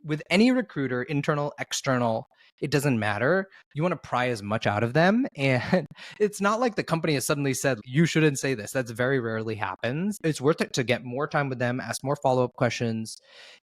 with any recruiter, internal, external, it doesn't matter. You want to pry as much out of them. And it's not like the company has suddenly said, you shouldn't say this. That's very rarely happens. It's worth it to get more time with them, ask more follow-up questions.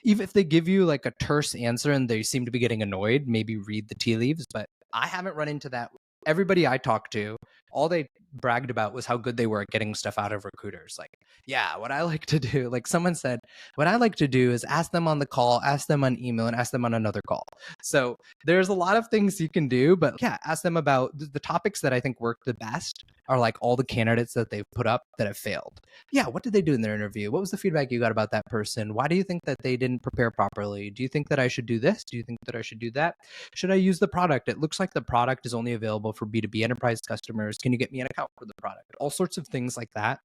Even if they give you like a terse answer and they seem to be getting annoyed, maybe read the tea leaves. But I haven't run into that. Everybody I talked to, all they bragged about was how good they were at getting stuff out of recruiters. Like, yeah, what I like to do, like someone said, what I like to do is ask them on the call, ask them on email, and ask them on another call. So there's a lot of things you can do, but yeah, ask them about the topics that I think work the best are like all the candidates that they've put up that have failed. Yeah, what did they do in their interview? What was the feedback you got about that person? Why do you think that they didn't prepare properly? Do you think that I should do this? Do you think that I should do that? Should I use the product? It looks like the product is only available for B2B enterprise customers. Can you get me an account for the product? All sorts of things like that.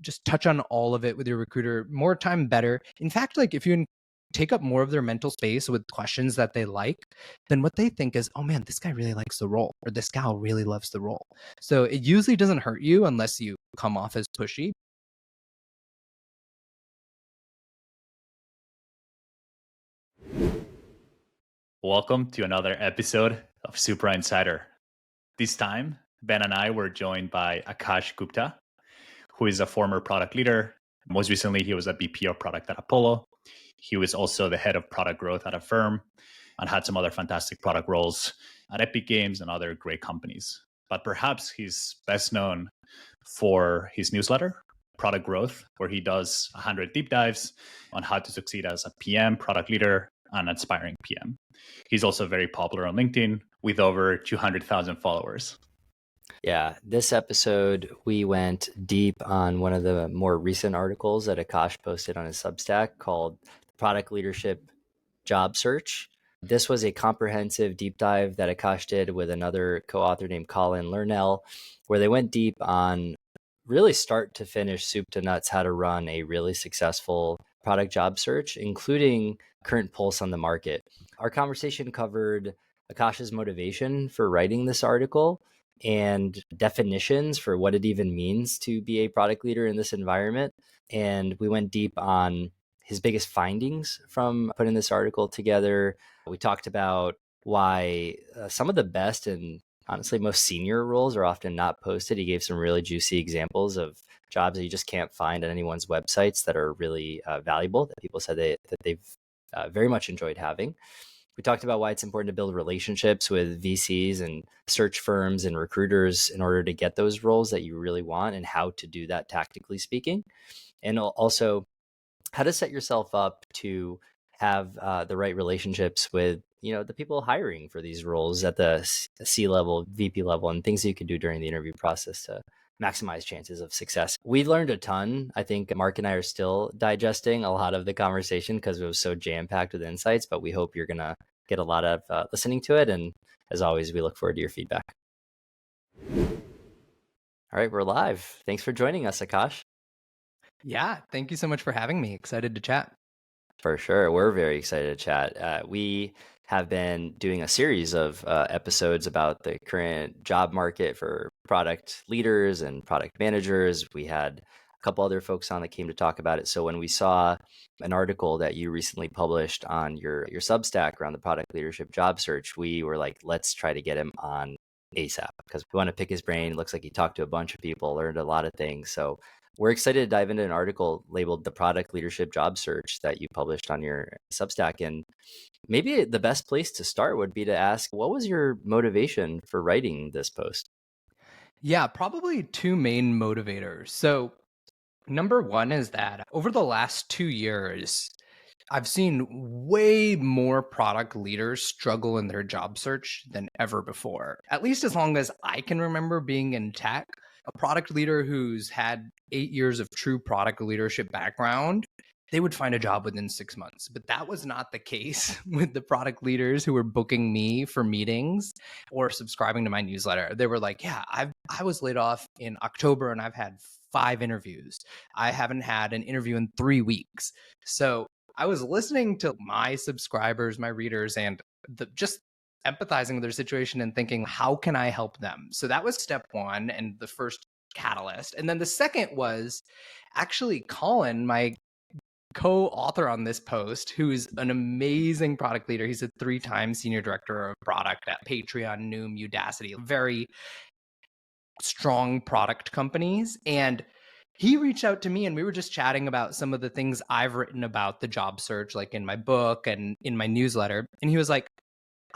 Just touch on all of it with your recruiter. More time, better. In fact, like if you take up more of their mental space with questions that they like, then what they think is, oh man, this guy really likes the role, or this gal really loves the role. So it usually doesn't hurt you unless you come off as pushy. Welcome to another episode of Supra Insider. This time, Ben and I were joined by Aakash Gupta, who is a former product leader. Most recently, he was a VP of product at Apollo. He was also the head of product growth at a firm and had some other fantastic product roles at Epic Games and other great companies. But perhaps he's best known for his newsletter, Product Growth, where he does 100 deep dives on how to succeed as a PM, product leader, and aspiring PM. He's also very popular on LinkedIn with over 200,000 followers. Yeah, this episode, we went deep on one of the more recent articles that Aakash posted on his Substack called Product Leadership Job Search. This was a comprehensive deep dive that Aakash did with another co-author named Colin Lernell, where they went deep on really start to finish, soup to nuts, how to run a really successful product job search, including current pulse on the market. Our conversation covered Aakash's motivation for writing this article and definitions for what it even means to be a product leader in this environment. And we went deep on his biggest findings from putting this article together. We talked about why some of the best and honestly most senior roles are often not posted. He gave some really juicy examples of jobs that you just can't find on anyone's websites that are really valuable, that people said that they've very much enjoyed having. We talked about why it's important to build relationships with VCs and search firms and recruiters in order to get those roles that you really want and how to do that tactically speaking. And also how to set yourself up to have the right relationships with, the people hiring for these roles at the C-level, VP level, and things that you can do during the interview process to maximize chances of success. We've learned a ton. I think Mark and I are still digesting a lot of the conversation because it was so jam-packed with insights, but we hope you're going to get a lot of listening to it. And as always, we look forward to your feedback. All right, we're live. Thanks for joining us, Aakash. Yeah, thank you so much for having me. Excited to chat. For sure. We're very excited to chat. We have been doing a series of episodes about the current job market for product leaders and product managers. We had a couple other folks on that came to talk about it. So when we saw an article that you recently published on your Substack around the product leadership job search, we were like, let's try to get him on ASAP because we want to pick his brain. It looks like he talked to a bunch of people, learned a lot of things. So we're excited to dive into an article labeled The Product Leadership Job Search that you published on your Substack. And maybe the best place to start would be to ask, what was your motivation for writing this post? Yeah, probably two main motivators. So number one is that over the last 2 years, I've seen way more product leaders struggle in their job search than ever before. At least as long as I can remember being in tech, a product leader who's had 8 years of true product leadership background, they would find a job within 6 months. But that was not the case with the product leaders who were booking me for meetings or subscribing to my newsletter. They were like, yeah, I was laid off in October and I've had 5 interviews. I haven't had an interview in 3 weeks. So I was listening to my subscribers, my readers, and just empathizing with their situation and thinking, how can I help them? So that was step one and the first catalyst. And then the second was actually Colin, my co-author on this post, who's an amazing product leader. He's a 3-time senior director of product at Patreon, Noom, Udacity, very strong product companies. And he reached out to me and we were just chatting about some of the things I've written about the job search, like in my book and in my newsletter. And he was like,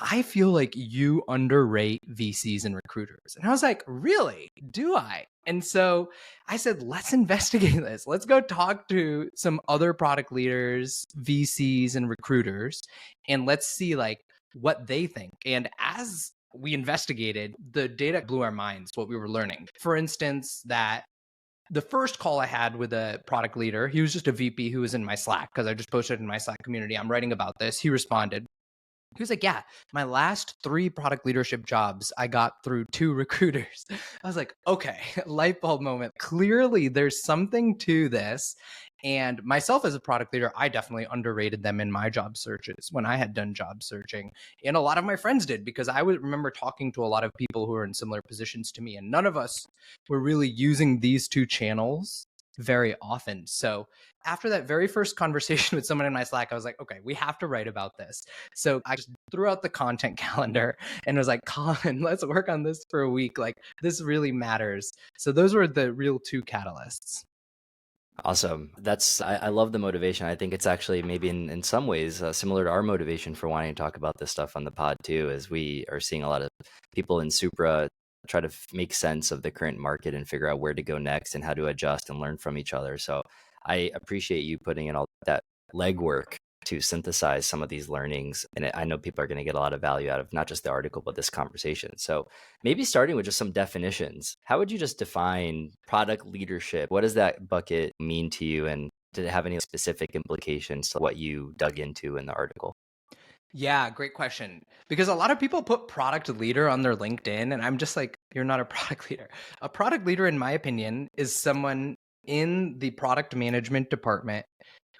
I feel like you underrate VCs and recruiters. And I was like, really? Do I? And so I said, let's investigate this. Let's go talk to some other product leaders, VCs, and recruiters, and let's see like what they think. And as we investigated, the data blew our minds, what we were learning. For instance, that the first call I had with a product leader, he was just a VP who was in my Slack because I just posted in my Slack community, I'm writing about this. He responded. He was like, yeah, my last 3 product leadership jobs I got through 2 recruiters. I was like, okay, light bulb moment. Clearly, there's something to this. And myself as a product leader, I definitely underrated them in my job searches when I had done job searching. And a lot of my friends did, because I would remember talking to a lot of people who were in similar positions to me. And none of us were really using these 2 channels very often. So after that very first conversation with someone in my Slack, I was like, okay, we have to write about this. So I just threw out the content calendar and was like, Colin, let's work on this for a week. Like, this really matters. So those were the real 2 catalysts. Awesome. I love the motivation. I think it's actually maybe in some ways similar to our motivation for wanting to talk about this stuff on the pod too, as we are seeing a lot of people in Supra try to make sense of the current market and figure out where to go next and how to adjust and learn from each other. So I appreciate you putting in all that legwork to synthesize some of these learnings. And I know people are going to get a lot of value out of not just the article, but this conversation. So maybe starting with just some definitions, how would you just define product leadership? What does that bucket mean to you? And did it have any specific implications to what you dug into in the article? Yeah, great question. Because a lot of people put product leader on their LinkedIn, and I'm just like, you're not a product leader. A product leader, in my opinion, is someone in the product management department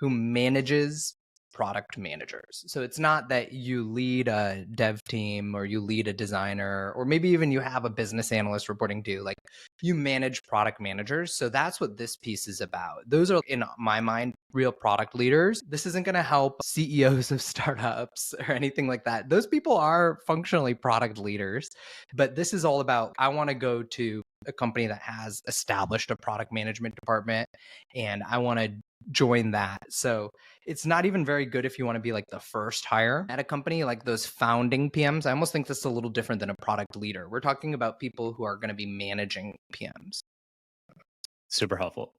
who manages product managers. So it's not that you lead a dev team or you lead a designer, or maybe even you have a business analyst reporting to you. Like, you manage product managers. So that's what this piece is about. Those are, in my mind, real product leaders. This isn't going to help CEOs of startups or anything like that. Those people are functionally product leaders, but this is all about, I want to go to a company that has established a product management department and I want to join that. So it's not even very good if you want to be like the first hire at a company, like those founding PMs. I almost think this is a little different than a product leader. We're talking about people who are going to be managing PMs. Super helpful.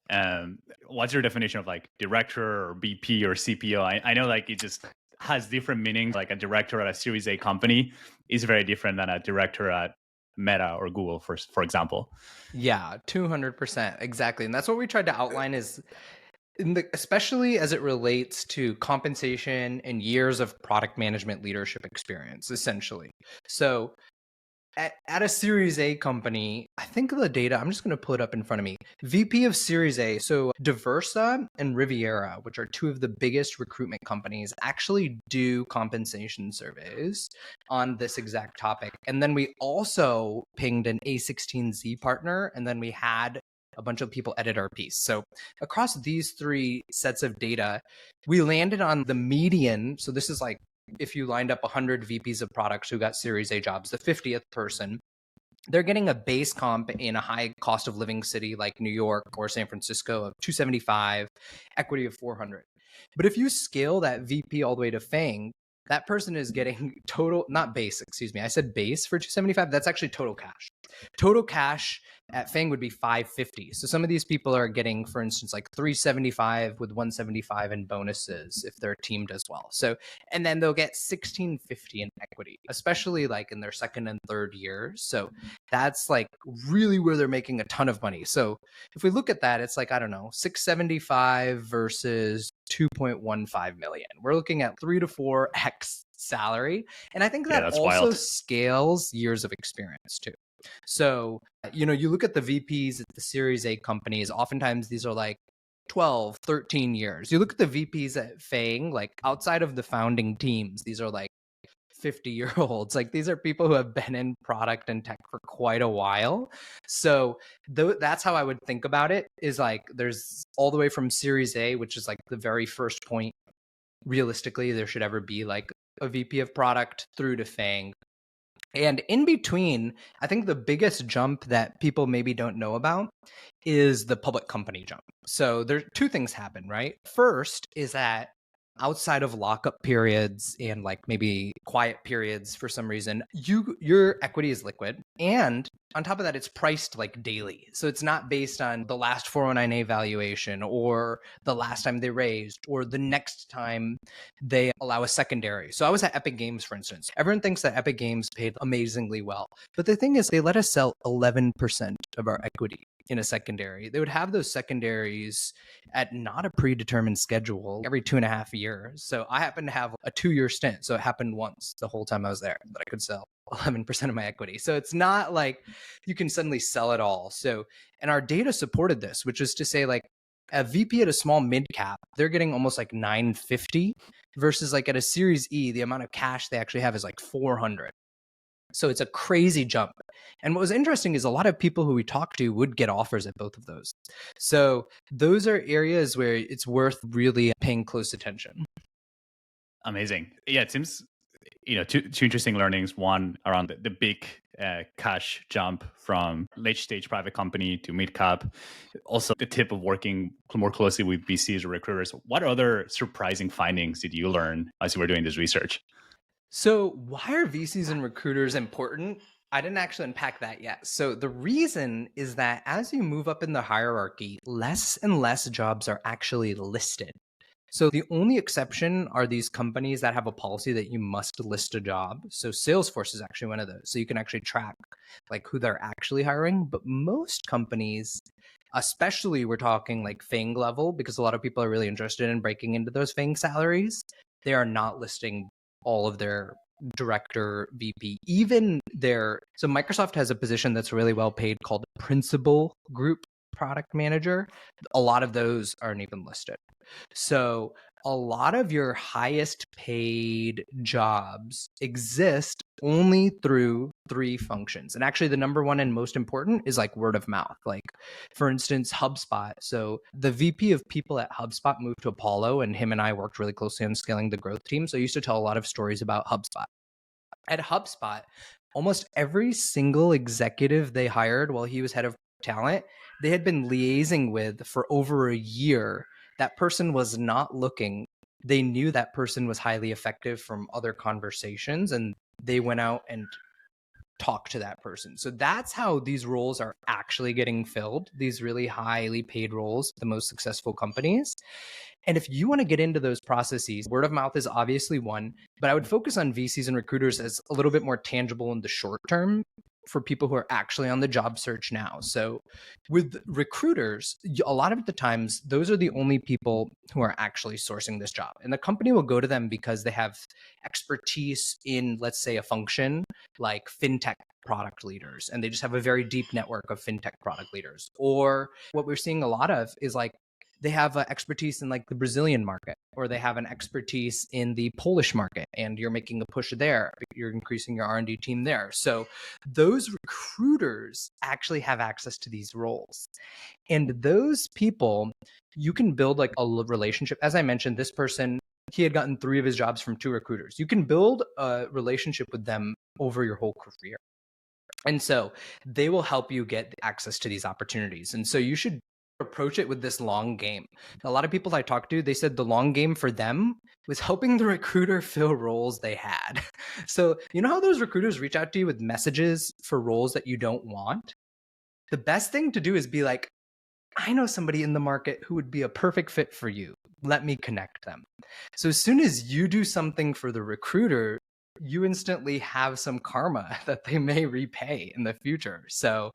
What's your definition of like director or BP or CPO? I know like it just has different meanings. Like a director at a Series A company is very different than a director at Meta or Google, for example. Yeah, 200%. Exactly. And that's what we tried to outline is especially as it relates to compensation and years of product management leadership experience, essentially. So at a Series A company, I think the data, I'm just going to pull it up in front of me. VP of Series A, so Diversa and Riviera, which are 2 of the biggest recruitment companies, actually do compensation surveys on this exact topic. And then we also pinged an A16Z partner, and then we had a bunch of people edit our piece. So across these 3 sets of data, we landed on the median. So this is like, if you lined up 100 VPs of products who got Series A jobs, the 50th person, they're getting a base comp in a high cost of living city like New York or San Francisco of 275, equity of 400. But if you scale that VP all the way to FANG, that person is getting total, not base, excuse me. I said base for 275. That's actually total cash. Total cash at FANG would be 550. So some of these people are getting, for instance, like 375 with 175 in bonuses if their team does well. So, and then they'll get 1650 in equity, especially like in their second and third years. So that's like really where they're making a ton of money. So if we look at that, it's like, I don't know, 675 versus 2.15 million. We're looking at 3 to 4x salary. And I think that also wild. scales years of experience too. So, you look at the VPs at the Series A companies, oftentimes these are like 12, 13 years. You look at the VPs at FANG, like outside of the founding teams, these are like 50-year-olds. Like these are people who have been in product and tech for quite a while. So that's how I would think about it, is like there's all the way from Series A, which is like the very first point realistically there should ever be like a VP of product, through to FANG. And in between, I think the biggest jump that people maybe don't know about is the public company jump. So there's two things happen, right? First is that outside of lockup periods and like maybe quiet periods for some reason, your equity is liquid. And on top of that, it's priced like daily. So it's not based on the last 409A valuation or the last time they raised or the next time they allow a secondary. So I was at Epic Games, for instance. Everyone thinks that Epic Games paid amazingly well. But the thing is, they let us sell 11% of our equity in a secondary. They would have those secondaries at not a predetermined schedule every 2.5 years. So I happened to have a 2-year stint. So it happened once the whole time I was there that I could sell 11% of my equity. So it's not like you can suddenly sell it all. So, and our data supported this, which is to say like a VP at a small mid cap, they're getting almost like 950 versus like at a Series E, the amount of cash they actually have is like 400. So it's a crazy jump. And what was interesting is a lot of people who we talked to would get offers at both of those. So those are areas where it's worth really paying close attention. Amazing. Yeah, it seems, two interesting learnings. One around the big cash jump from late stage private company to mid cap. Also the tip of working more closely with VCs or recruiters. What other surprising findings did you learn as you were doing this research? So why are VCs and recruiters important? I didn't actually unpack that yet. So the reason is that as you move up in the hierarchy, less and less jobs are actually listed. So the only exception are these companies that have a policy that you must list a job. So Salesforce is actually one of those. So you can actually track like who they're actually hiring. But most companies, especially we're talking like FANG level, because a lot of people are really interested in breaking into those FANG salaries, they are not listing all of their director, VP, even so Microsoft has a position that's really well paid called principal group product manager. A lot of those aren't even listed. So a lot of your highest paid jobs exist only through 3 functions. And actually the number one and most important is like word of mouth. Like for instance, HubSpot. So the VP of people at HubSpot moved to Apollo, and him and I worked really closely on scaling the growth team. So I used to tell a lot of stories about HubSpot. At HubSpot, almost every single executive they hired while he was head of talent, they had been liaising with for over a year. That person was not looking. They knew that person was highly effective from other conversations, and they went out and talked to that person. So that's how these roles are actually getting filled, these really highly paid roles, the most successful companies. And if you want to get into those processes, word of mouth is obviously one, but I would focus on VCs and recruiters as a little bit more tangible in the short term for people who are actually on the job search now. So with recruiters, a lot of the times, those are the only people who are actually sourcing this job. And the company will go to them because they have expertise in, let's say, a function like fintech product leaders, and they just have a very deep network of fintech product leaders. Or what we're seeing a lot of is like, they have expertise in like the Brazilian market, or they have an expertise in the Polish market, and you're making a push there. You're increasing your R&D team there. So those recruiters actually have access to these roles. And those people, you can build like a relationship. As I mentioned, this person, he had gotten 3 of his jobs from 2 recruiters. You can build a relationship with them over your whole career. And so they will help you get access to these opportunities. And so you should approach it with this long game. A lot of people I talked to, they said the long game for them was helping the recruiter fill roles they had. So you know how those recruiters reach out to you with messages for roles that you don't want? The best thing to do is be like, I know somebody in the market who would be a perfect fit for you. Let me connect them. So as soon as you do something for the recruiter, you instantly have some karma that they may repay in the future. So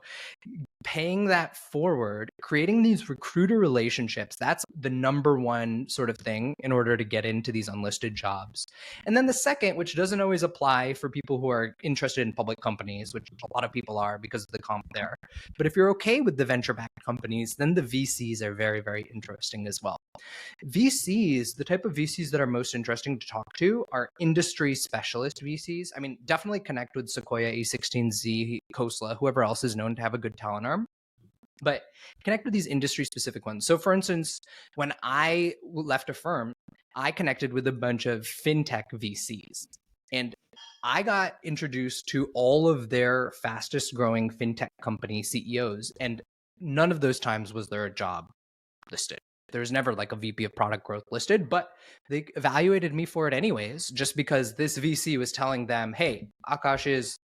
paying that forward, creating these recruiter relationships, that's the number one sort of thing in order to get into these unlisted jobs. And then the second, which doesn't always apply for people who are interested in public companies, which a lot of people are because of the comp there. But if you're okay with the venture-backed companies, then the VCs are very, very interesting as well. VCs, the type of VCs that are most interesting to talk to are industry specialist VCs. I mean, definitely connect with Sequoia, A16Z, Khosla, whoever else is known to have a good talent arm. But connect with these industry specific ones. So for instance, when I left a firm, I connected with a bunch of fintech VCs, and I got introduced to all of their fastest growing fintech company CEOs. And none of those times was there a job listed. There's never like a VP of product growth listed, but they evaluated me for it anyways, just because this VC was telling them, hey, Aakash is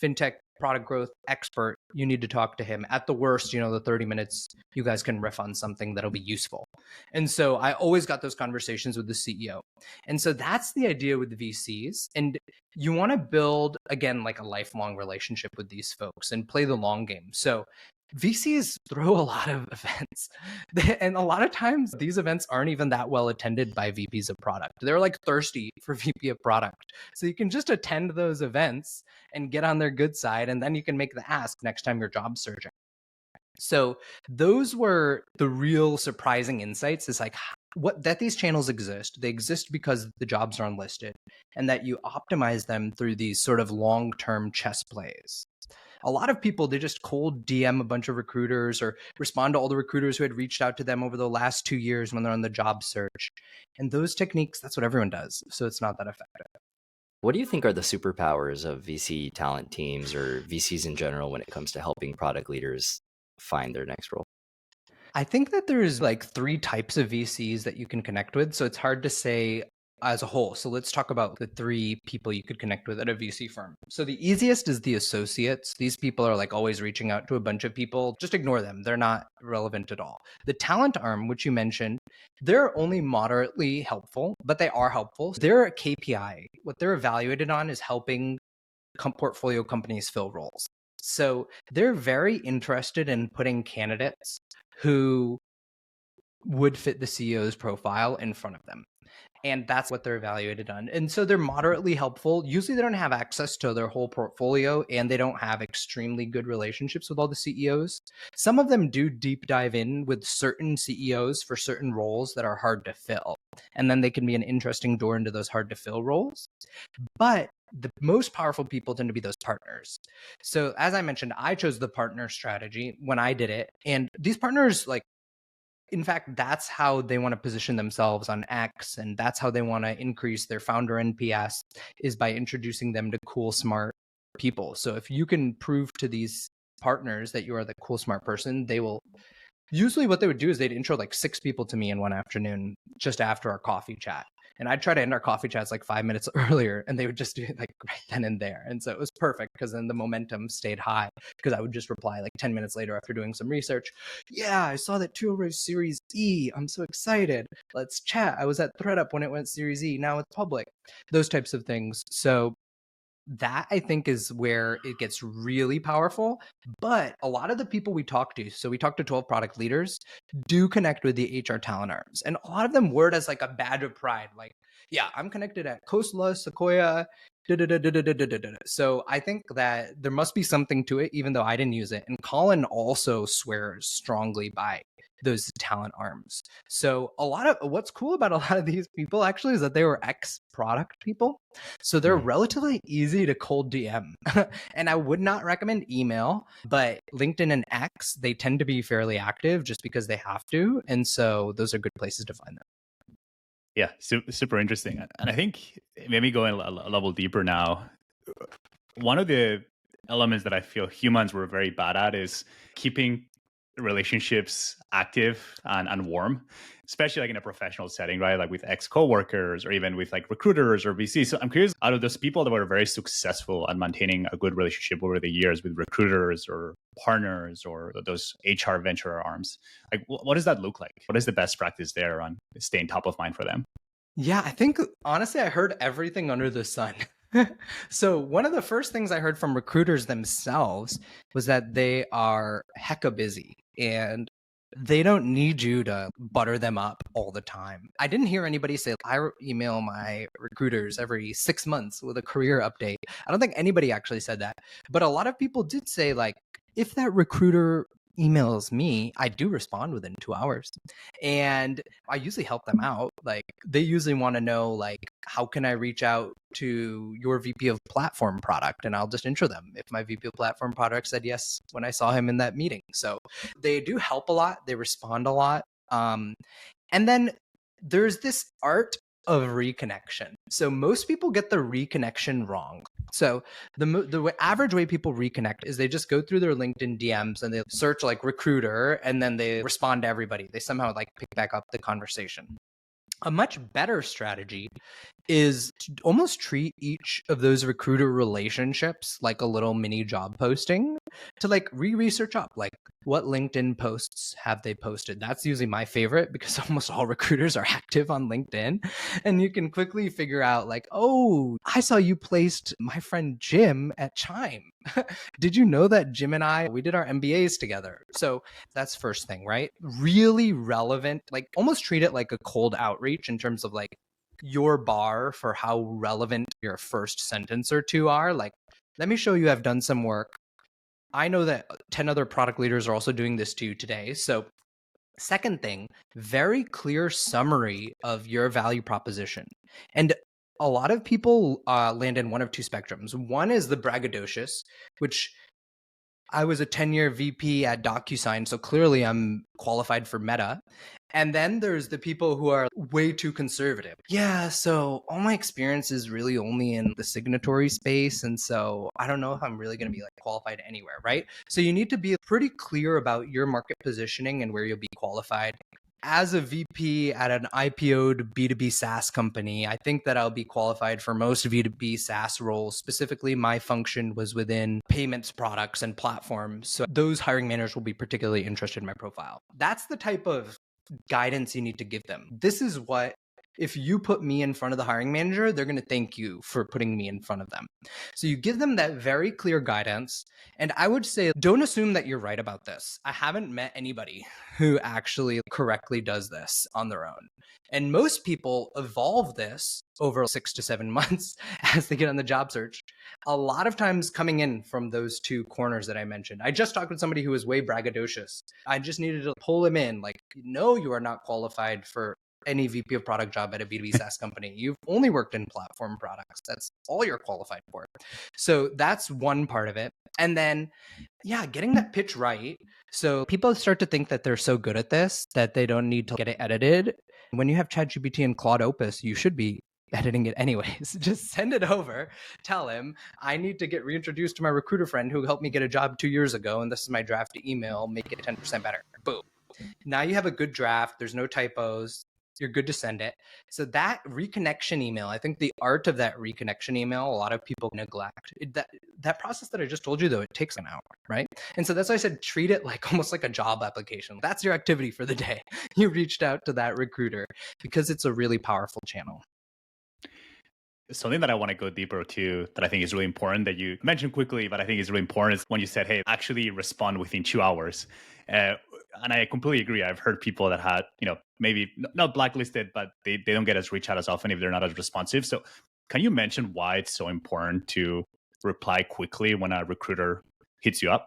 fintech product growth expert. You need to talk to him. At the worst, the 30 minutes, you guys can riff on something that'll be useful. And so I always got those conversations with the CEO. And so that's the idea with the VCs. And you want to build, again, like a lifelong relationship with these folks and play the long game. So VCs throw a lot of events. And a lot of times these events aren't even that well attended by VPs of product. They're like thirsty for VP of product. So you can just attend those events and get on their good side. And then you can make the ask next time you're job searching. So those were the real surprising insights, is like that these channels exist. They exist because the jobs are unlisted, and that you optimize them through these sort of long-term chess plays. A lot of people, they just cold DM a bunch of recruiters or respond to all the recruiters who had reached out to them over the last 2 years when they're on the job search. And those techniques, that's what everyone does. So it's not that effective. What do you think are the superpowers of VC talent teams or VCs in general when it comes to helping product leaders find their next role? I think that there's like 3 types of VCs that you can connect with. So it's hard to say as a whole. So let's talk about the 3 people you could connect with at a VC firm. So the easiest is the associates. These people are like always reaching out to a bunch of people. Just ignore them. They're not relevant at all. The talent arm, which you mentioned, they're only moderately helpful, but they are helpful. Their KPI, what they're evaluated on, is helping portfolio companies fill roles. So they're very interested in putting candidates who would fit the CEO's profile in front of them. And that's what they're evaluated on. And so they're moderately helpful. Usually they don't have access to their whole portfolio, and they don't have extremely good relationships with all the CEOs. Some of them do deep dive in with certain CEOs for certain roles that are hard to fill. And then they can be an interesting door into those hard to fill roles. But the most powerful people tend to be those partners. So as I mentioned, I chose the partner strategy when I did it. And these partners, like, in fact, that's how they want to position themselves on X, and that's how they want to increase their founder NPS, is by introducing them to cool, smart people. So if you can prove to these partners that you are the cool, smart person, they will. Usually what they would do is they'd intro like 6 people to me in one afternoon just after our coffee chat. And I'd try to end our coffee chats like 5 minutes earlier, and they would just do it like right then and there. And so it was perfect, because then the momentum stayed high, because I would just reply like 10 minutes later after doing some research. Yeah, I saw that Tool raised Series E. I'm so excited. Let's chat. I was at ThreadUp when it went Series E. Now it's public. Those types of things. So that, I think, is where it gets really powerful. But a lot of the people we talk to, so we talk to 12 product leaders, do connect with the HR talent arms. And a lot of them word as like a badge of pride. Like, yeah, I'm connected at Khosla, Sequoia. So I think that there must be something to it, even though I didn't use it. And Colin also swears strongly by those talent arms. So a lot of what's cool about a lot of these people actually is that they were ex-product people. So they're relatively easy to cold DM. And I would not recommend email, but LinkedIn and X, they tend to be fairly active just because they have to. And so those are good places to find them. Yeah, super interesting. And I think maybe going a level deeper now, one of the elements that I feel humans were very bad at is keeping relationships active and warm, especially like in a professional setting, right? Like with ex-coworkers or even with like recruiters or VCs. So I'm curious, out of those people that were very successful at maintaining a good relationship over the years with recruiters or partners or those HR venture arms, like what does that look like? What is the best practice there on staying top of mind for them? Yeah, I think honestly, I heard everything under the sun. So one of the first things I heard from recruiters themselves was that they are hecka busy and they don't need you to butter them up all the time. I didn't hear anybody say, I email my recruiters every 6 months with a career update. I don't think anybody actually said that. But a lot of people did say, like, if that recruiter emails me, I do respond within 2 hours. And I usually help them out. Like they usually want to know like how can I reach out to your VP of platform product, and I'll just intro them if my VP of platform product said yes when I saw him in that meeting. So they do help a lot, they respond a lot. And then there's this art of reconnection. So most people get the reconnection wrong. So the average way people reconnect is they just go through their LinkedIn DMs and they search like recruiter, and then they respond to everybody. They somehow like pick back up the conversation. A much better strategy is to almost treat each of those recruiter relationships like a little mini job posting, to like research up like what LinkedIn posts have they posted. That's usually my favorite because almost all recruiters are active on LinkedIn, and you can quickly figure out like, oh, I saw you placed my friend Jim at Chime. Did you know that Jim and we did our MBAs together? So that's first thing, right? Really relevant, like almost treat it like a cold outreach in terms of like your bar for how relevant your first sentence or two are. Like, let me show you I've done some work. I know that 10 other product leaders are also doing this to you today. So second thing, very clear summary of your value proposition. And a lot of people land in one of two spectrums. One is the braggadocious, which I was a 10-year VP at DocuSign, so clearly I'm qualified for Meta. And then there's the people who are way too conservative. Yeah, so all my experience is really only in the signatory space, and so I don't know if I'm really going to be like qualified anywhere, right? So you need to be pretty clear about your market positioning and where you'll be qualified. As a VP at an IPO'd B2B SaaS company, I think that I'll be qualified for most B2B SaaS roles. Specifically, my function was within payments products and platforms. So those hiring managers will be particularly interested in my profile. That's the type of guidance you need to give them. This is what, if you put me in front of the hiring manager, they're going to thank you for putting me in front of them. So you give them that very clear guidance. And I would say, don't assume that you're right about this. I haven't met anybody who actually correctly does this on their own. And most people evolve this over 6 to 7 months as they get on the job search. A lot of times coming in from those two corners that I mentioned. I just talked with somebody who was way braggadocious. I just needed to pull him in. Like, no, you are not qualified for any VP of product job at a B2B SaaS company. You've only worked in platform products. That's all you're qualified for. So that's one part of it. And then, yeah, getting that pitch right. So people start to think that they're so good at this that they don't need to get it edited. When you have ChatGPT and Claude Opus, you should be editing it anyways. Just send it over. Tell him, I need to get reintroduced to my recruiter friend who helped me get a job 2 years ago, and this is my draft email. Make it 10% better. Boom. Now you have a good draft. There's no typos. You're good to send it. So that reconnection email, I think the art of that reconnection email, a lot of people neglect. That process that I just told you, though, it takes an hour, right? And so that's why I said treat it like almost like a job application. That's your activity for the day. You reached out to that recruiter because it's a really powerful channel. Something that I want to go deeper to that I think is really important that you mentioned quickly, but I think is really important is when you said, hey, actually respond within 2 hours. And I completely agree. I've heard people that had, maybe not blacklisted, but they don't get as reach out as often if they're not as responsive. So can you mention why it's so important to reply quickly when a recruiter hits you up?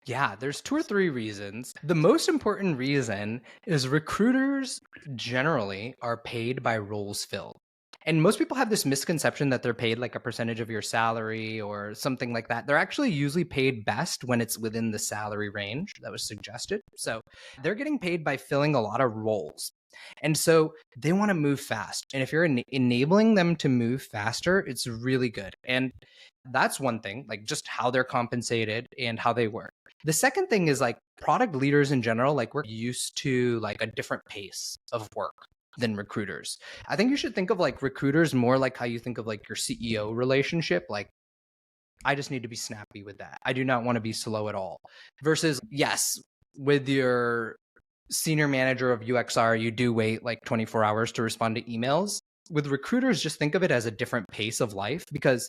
Yeah, there's 2 or 3 reasons. The most important reason is recruiters generally are paid by roles filled. And most people have this misconception that they're paid like a percentage of your salary or something like that. They're actually usually paid best when it's within the salary range that was suggested. So they're getting paid by filling a lot of roles. And so they want to move fast. And if you're enabling them to move faster, it's really good. And that's one thing, like just how they're compensated and how they work. The second thing is like product leaders in general, like we're used to like a different pace of work than recruiters. I think you should think of like recruiters more like how you think of like your CEO relationship. Like, I just need to be snappy with that. I do not want to be slow at all. Versus, yes, with your senior manager of UXR, you do wait like 24 hours to respond to emails. With recruiters, just think of it as a different pace of life because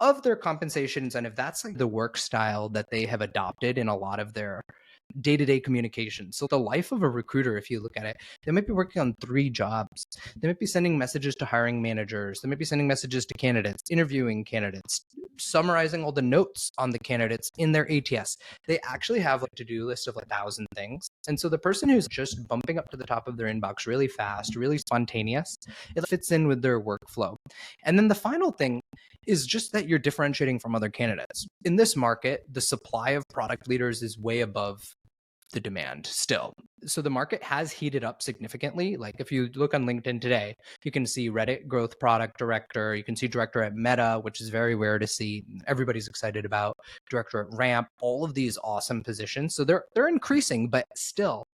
of their compensation incentive. That's like the work style that they have adopted in a lot of their day-to-day communication. So the life of a recruiter, if you look at it, they might be working on 3 jobs. They might be sending messages to hiring managers. They might be sending messages to candidates, interviewing candidates, summarizing all the notes on the candidates in their ATS. They actually have a to-do list of 1,000 things. And so the person who's just bumping up to the top of their inbox really fast, really spontaneous, it fits in with their workflow. And then the final thing is just that you're differentiating from other candidates. In this market, the supply of product leaders is way above the demand still. So the market has heated up significantly. Like if you look on LinkedIn today, you can see Reddit growth product director, you can see director at Meta, which is very rare to see. Everybody's excited about director at Ramp, all of these awesome positions. So they're increasing, but still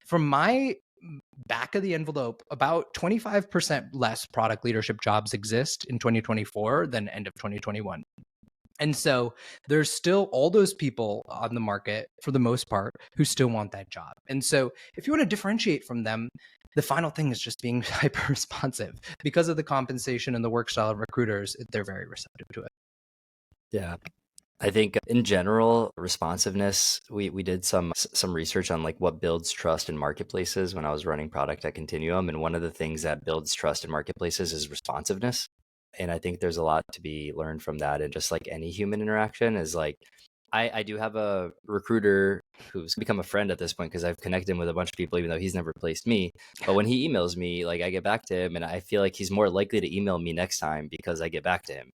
from my back of the envelope, about 25% less product leadership jobs exist in 2024 than end of 2021. And so there's still all those people on the market for the most part who still want that job. And so if you want to differentiate from them, the final thing is just being hyper responsive. Because of the compensation and the work style of recruiters, they're very receptive to it. Yeah. I think in general, responsiveness, we did some research on like what builds trust in marketplaces when I was running product at Continuum. And one of the things that builds trust in marketplaces is responsiveness. And I think there's a lot to be learned from that. And just like any human interaction is like, I do have a recruiter who's become a friend at this point because I've connected him with a bunch of people, even though he's never placed me. But when he emails me, like I get back to him and I feel like he's more likely to email me next time because I get back to him.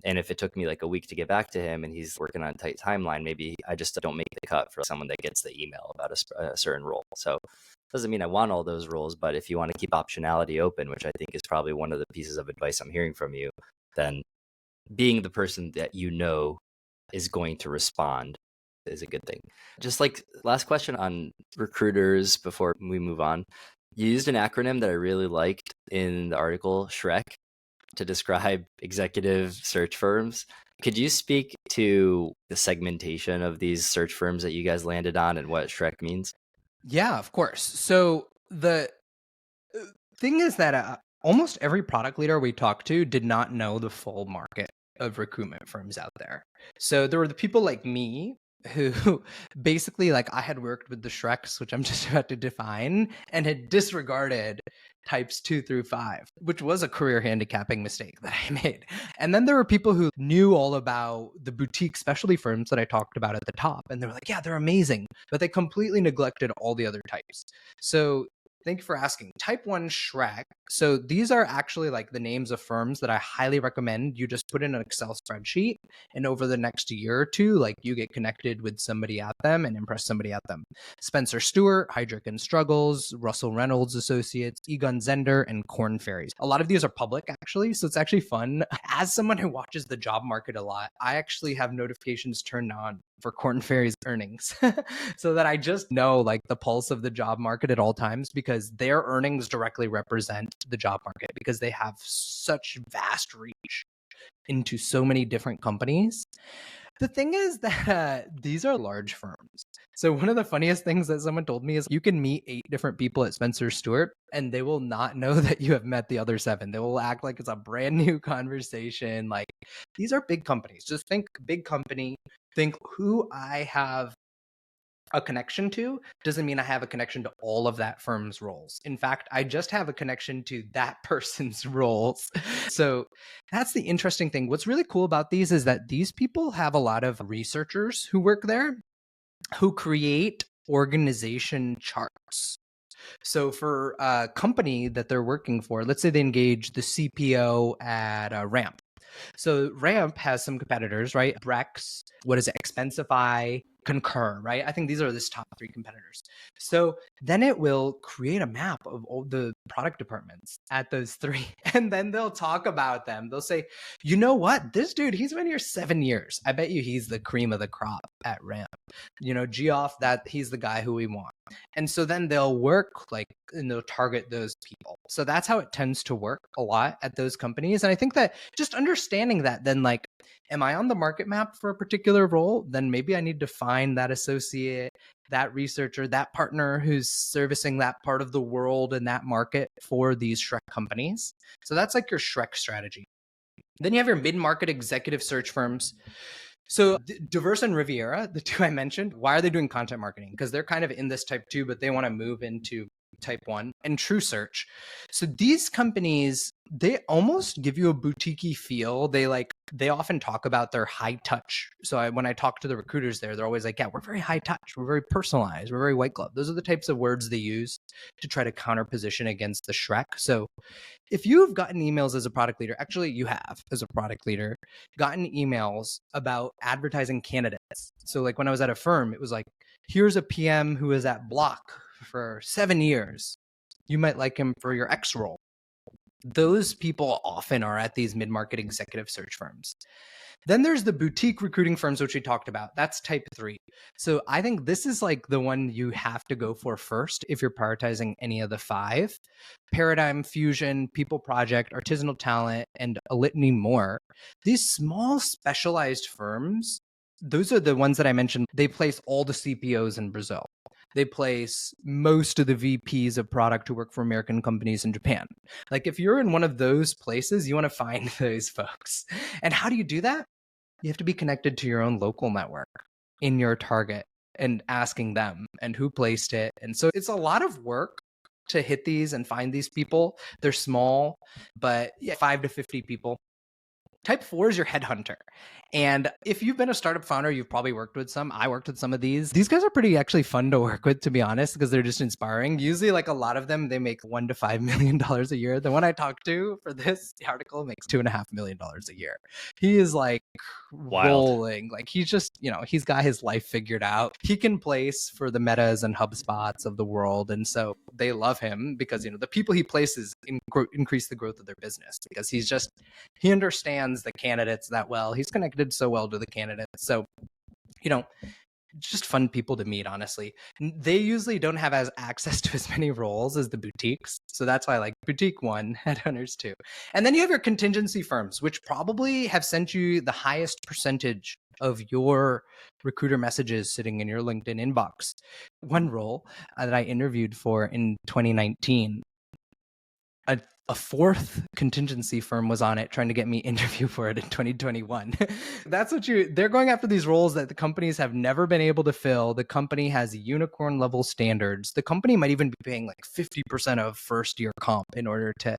And if it took me like a week to get back to him and he's working on a tight timeline, maybe I just don't make the cut for someone that gets the email about a certain role. So doesn't mean I want all those roles, but if you want to keep optionality open, which I think is probably one of the pieces of advice I'm hearing from you, then being the person that you know is going to respond is a good thing. Just like last question on recruiters before we move on. You used an acronym that I really liked in the article, SHREK, to describe executive search firms. Could you speak to the segmentation of these search firms that you guys landed on and what SHREK means? Yeah, of course. So the thing is that almost every product leader we talked to did not know the full market of recruitment firms out there. So there were the people like me who basically, like, I had worked with the Shreks, which I'm just about to define, and had disregarded types 2 through 5, which was a career handicapping mistake that I made. And then there were people who knew all about the boutique specialty firms that I talked about at the top, and they were like, yeah, they're amazing, but they completely neglected all the other types. So thank you for asking. Type 1 Shrek. So these are actually like the names of firms that I highly recommend you just put in an Excel spreadsheet, and over the next year or two, like you get connected with somebody at them and impress somebody at them. Spencer Stewart, Heidrick and Struggles, Russell Reynolds Associates, Egon Zender, and Korn Ferries. A lot of these are public actually, so it's actually fun. As someone who watches the job market a lot, I actually have notifications turned on for Korn Ferry's earnings so that I just know like the pulse of the job market at all times, because their earnings directly represent the job market because they have such vast reach into so many different companies. The thing is that these are large firms. So one of the funniest things that someone told me is you can meet 8 different people at Spencer Stewart and they will not know that you have met the other 7. They will act like it's a brand new conversation. Like, these are big companies. Just think big company, think who I have a connection to doesn't mean I have a connection to all of that firm's roles. In fact, I just have a connection to that person's roles. So that's the interesting thing. What's really cool about these is that these people have a lot of researchers who work there who create organization charts. So for a company that they're working for, let's say they engage the CPO at Ramp. So Ramp has some competitors, right? Brex, what is it? Expensify, Concur, right? I think these are the top 3 competitors. So then it will create a map of all the product departments at those 3. And then they'll talk about them. They'll say, you know what? This dude, he's been here 7 years. I bet you he's the cream of the crop at Ramp. You know, Geoff, that he's the guy who we want. And so then they'll work like, and they'll target those people. So that's how it tends to work a lot at those companies. And I think that just understanding that, then like, am I on the market map for a particular role? Then maybe I need to find that associate, that researcher, that partner who's servicing that part of the world and that market for these Shrek companies. So that's like your Shrek strategy. Then you have your mid-market executive search firms. So Diverse and Riviera, the 2 I mentioned, why are they doing content marketing? Because they're kind of in this type 2, but they want to move into Type 1, and True Search. So these companies, they almost give you a boutique-y feel. They often talk about their high touch. So when I talk to the recruiters there, they're always like, yeah, we're very high touch. We're very personalized. We're very white glove. Those are the types of words they use to try to counter position against the Shrek. So if you've gotten emails as a product leader, actually you have as a product leader, gotten emails about advertising candidates. So like when I was at a firm, it was like, here's a PM who is at Block for 7 years. You might like him for your X role. Those people often are at these mid-market executive search firms. Then there's the boutique recruiting firms, which we talked about. That's type 3. So I think this is like the one you have to go for first if you're prioritizing any of the 5. Paradigm, Fusion, People Project, Artisanal Talent, and a litany more. These small specialized firms, those are the ones that I mentioned. They place all the CPOs in Brazil. They place most of the VPs of product who work for American companies in Japan. Like if you're in one of those places, you want to find those folks. And how do you do that? You have to be connected to your own local network in your target and asking them and who placed it. And so it's a lot of work to hit these and find these people. They're small, but 5 to 50 people. Type 4 is your headhunter. And if you've been a startup founder, you've probably worked with some. I worked with some of these. These guys are pretty actually fun to work with, to be honest, because they're just inspiring. Usually, like a lot of them, they make $1 to $5 million a year. The one I talked to for this article makes $2.5 million a year. He is like rolling. Like he's just, he's got his life figured out. He can place for the Metas and HubSpots of the world. And so they love him because, the people he places increase the growth of their business because he understands the candidates that well. He's connected so well to the candidates. So, just fun people to meet, honestly. They usually don't have access to as many roles as the boutiques. So that's why I like boutique 1, headhunters 2. And then you have your contingency firms, which probably have sent you the highest percentage of your recruiter messages sitting in your LinkedIn inbox. One role that I interviewed for in 2019, a 4th contingency firm was on it trying to get me interview for it in 2021. They're going after these roles that the companies have never been able to fill. The company has unicorn level standards. The company might even be paying like 50% of first year comp in order to